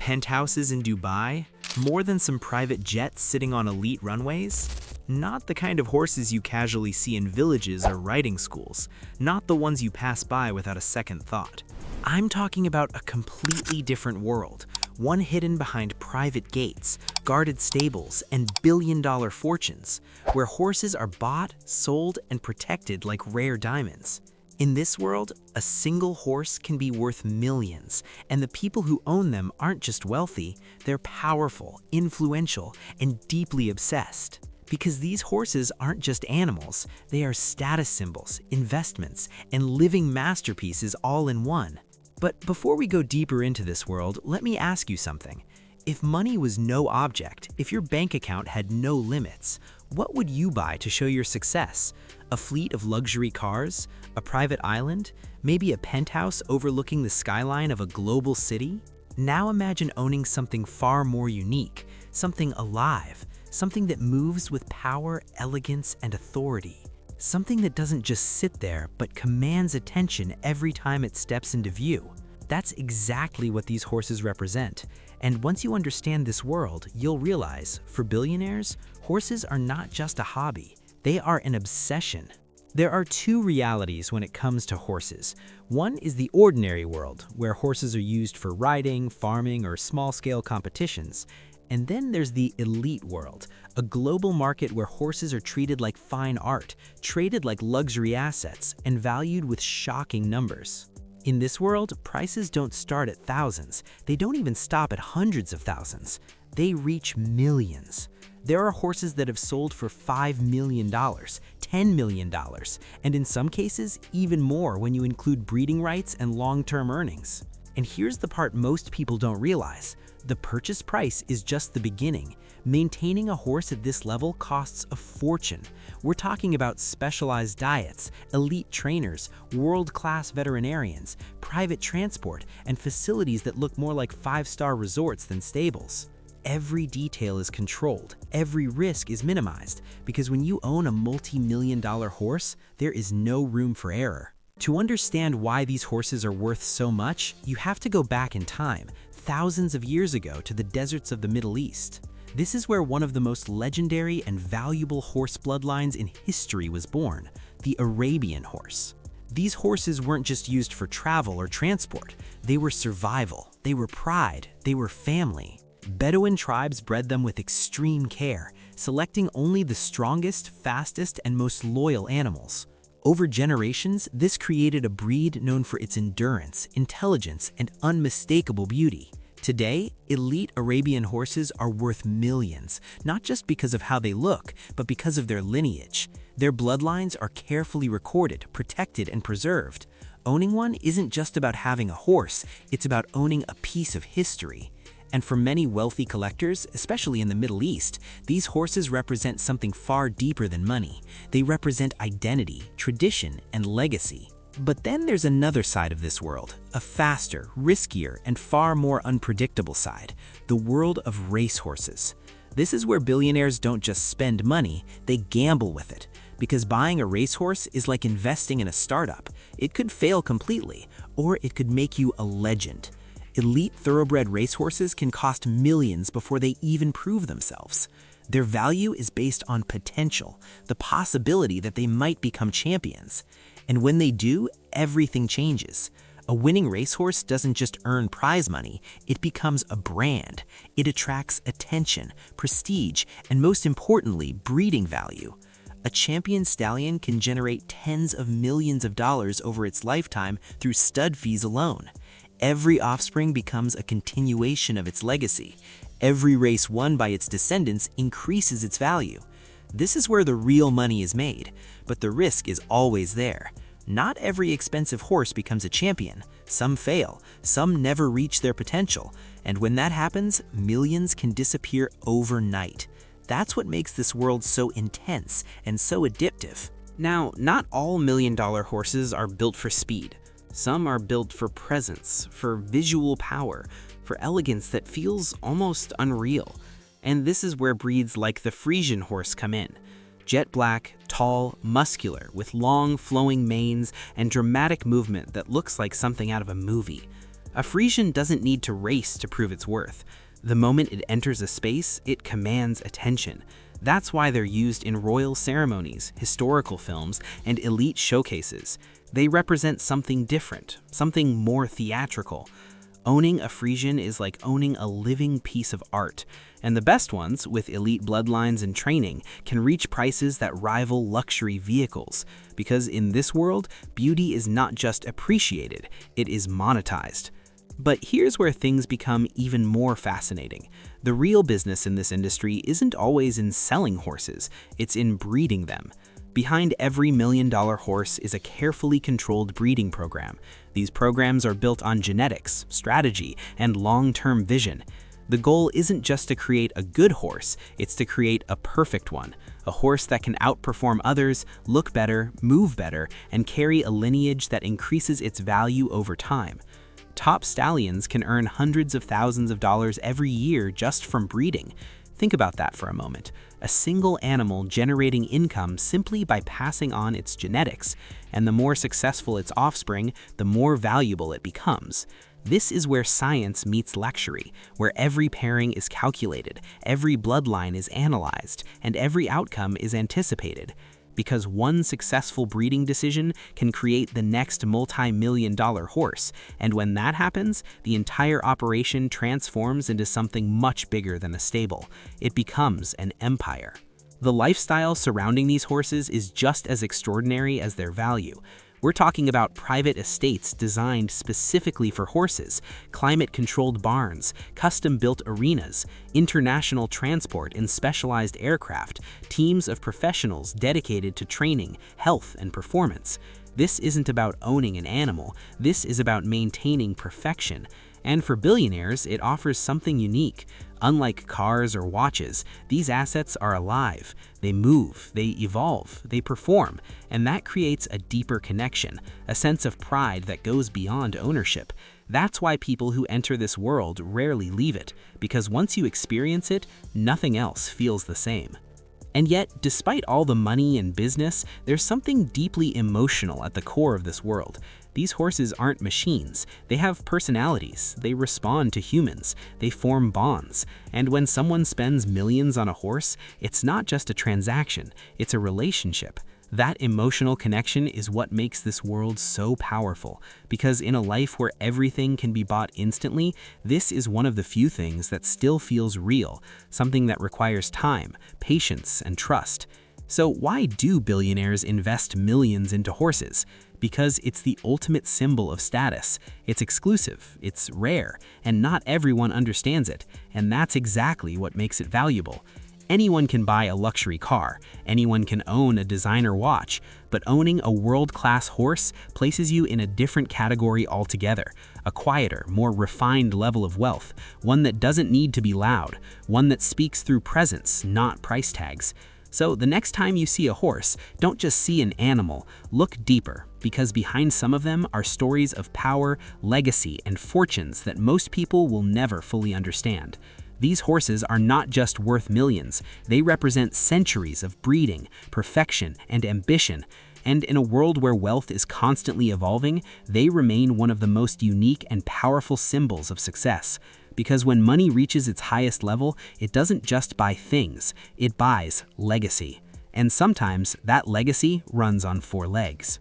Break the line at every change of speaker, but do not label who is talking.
Penthouses in Dubai? More than some private jets sitting on elite runways? Not the kind of horses you casually see in villages or riding schools, not the ones you pass by without a second thought. I'm talking about a completely different world, one hidden behind private gates, guarded stables, and billion-dollar fortunes, where horses are bought, sold, and protected like rare diamonds. In this world, a single horse can be worth millions, and the people who own them aren't just wealthy, they're powerful, influential, and deeply obsessed. Because these horses aren't just animals, they are status symbols, investments, and living masterpieces all in one. But before we go deeper into this world, let me ask you something. If money was no object, if your bank account had no limits, what would you buy to show your success? A fleet of luxury cars? A private island? Maybe a penthouse overlooking the skyline of a global city? Now imagine owning something far more unique, something alive, something that moves with power, elegance, and authority. Something that doesn't just sit there, but commands attention every time it steps into view. That's exactly what these horses represent. And once you understand this world, you'll realize, for billionaires, horses are not just a hobby. They are an obsession. There are two realities when it comes to horses. One is the ordinary world, where horses are used for riding, farming, or small-scale competitions. And then there's the elite world, a global market where horses are treated like fine art, traded like luxury assets, and valued with shocking numbers. In this world, prices don't start at thousands. They don't even stop at hundreds of thousands. They reach millions. There are horses that have sold for $5 million, $10 million, and in some cases, even more when you include breeding rights and long-term earnings. And here's the part most people don't realize. The purchase price is just the beginning. Maintaining a horse at this level costs a fortune. We're talking about specialized diets, elite trainers, world-class veterinarians, private transport, and facilities that look more like five-star resorts than stables. Every detail is controlled, every risk is minimized, because when you own a multi-million-dollar horse, there is no room for error. To understand why these horses are worth so much, you have to go back in time, thousands of years ago, to the deserts of the Middle East. This is where one of the most legendary and valuable horse bloodlines in history was born, the Arabian horse. These horses weren't just used for travel or transport. They were survival, they were pride, they were family. Bedouin tribes bred them with extreme care, selecting only the strongest, fastest, and most loyal animals. Over generations, this created a breed known for its endurance, intelligence, and unmistakable beauty. Today, elite Arabian horses are worth millions, not just because of how they look, but because of their lineage. Their bloodlines are carefully recorded, protected, and preserved. Owning one isn't just about having a horse, it's about owning a piece of history. And for many wealthy collectors, especially in the Middle East, these horses represent something far deeper than money. They represent identity, tradition, and legacy. But then there's another side of this world, a faster, riskier, and far more unpredictable side, the world of racehorses. This is where billionaires don't just spend money, they gamble with it. Because buying a racehorse is like investing in a startup. It could fail completely, or it could make you a legend. Elite thoroughbred racehorses can cost millions before they even prove themselves. Their value is based on potential, the possibility that they might become champions. And when they do, everything changes. A winning racehorse doesn't just earn prize money, it becomes a brand. It attracts attention, prestige, and most importantly, breeding value. A champion stallion can generate tens of millions of dollars over its lifetime through stud fees alone. Every offspring becomes a continuation of its legacy. Every race won by its descendants increases its value. This is where the real money is made, but the risk is always there. Not every expensive horse becomes a champion. Some fail, some never reach their potential, and when that happens, millions can disappear overnight. That's what makes this world so intense and so addictive. Now, not all million-dollar horses are built for speed. Some are built for presence, for visual power, for elegance that feels almost unreal. And this is where breeds like the Frisian horse come in. Jet black, tall, muscular, with long flowing manes and dramatic movement that looks like something out of a movie.
A Frisian doesn't need to race to prove its worth. The moment it enters a space, it commands attention. That's why they're used in royal ceremonies, historical films, and elite showcases. They represent something different, something more theatrical. Owning a Frisian is like owning a living piece of art, and the best ones, with elite bloodlines and training, can reach prices that rival luxury vehicles. Because in this world, beauty is not just appreciated, it is monetized. But here's where things become even more fascinating. The real business in this industry isn't always in selling horses, it's in breeding them. Behind every million-dollar horse is a carefully controlled breeding program. These programs are built on genetics, strategy, and long-term vision. The goal isn't just to create a good horse, it's to create a perfect one. A horse that can outperform others, look better, move better, and carry a lineage that increases its value over time. Top stallions can earn hundreds of thousands of dollars every year just from breeding. Think about that for a moment. A single animal generating income simply by passing on its genetics, and the more successful its offspring, the more valuable it becomes. This is where science meets luxury, where every pairing is calculated, every bloodline is analyzed, and every outcome is anticipated. Because one successful breeding decision can create the next multi-million-dollar horse, and when that happens, the entire operation transforms into something much bigger than a stable. It becomes an empire. The lifestyle surrounding these horses is just as extraordinary as their value. We're talking about private estates designed specifically for horses, climate-controlled barns, custom-built arenas, international transport in specialized aircraft, teams of professionals dedicated to training, health, and performance. This isn't about owning an animal, this is about maintaining perfection. And for billionaires, it offers something unique. Unlike cars or watches, these assets are alive. They move, they evolve, they perform, and that creates a deeper connection, a sense of pride that goes beyond ownership. That's why people who enter this world rarely leave it, because once you experience it, nothing else feels the same. And yet, despite all the money and business, there's something deeply emotional at the core of this world. These horses aren't machines. They have personalities, they respond to humans, they form bonds. And when someone spends millions on a horse, it's not just a transaction, it's a relationship. That emotional connection is what makes this world so powerful, because in a life where everything can be bought instantly, this is one of the few things that still feels real, something that requires time, patience, and trust. So why do billionaires invest millions into horses? Because it's the ultimate symbol of status. It's exclusive, it's rare, and not everyone understands it, and that's exactly what makes it valuable. Anyone can buy a luxury car, anyone can own a designer watch, but owning a world-class horse places you in a different category altogether, a quieter, more refined level of wealth, one that doesn't need to be loud, one that speaks through presence, not price tags. So the next time you see a horse, don't just see an animal, look deeper, because behind some of them are stories of power, legacy, and fortunes that most people will never fully understand. These horses are not just worth millions, they represent centuries of breeding, perfection, and ambition. And in a world where wealth is constantly evolving, they remain one of the most unique and powerful symbols of success. Because when money reaches its highest level, it doesn't just buy things, it buys legacy. And sometimes that legacy runs on 4 legs.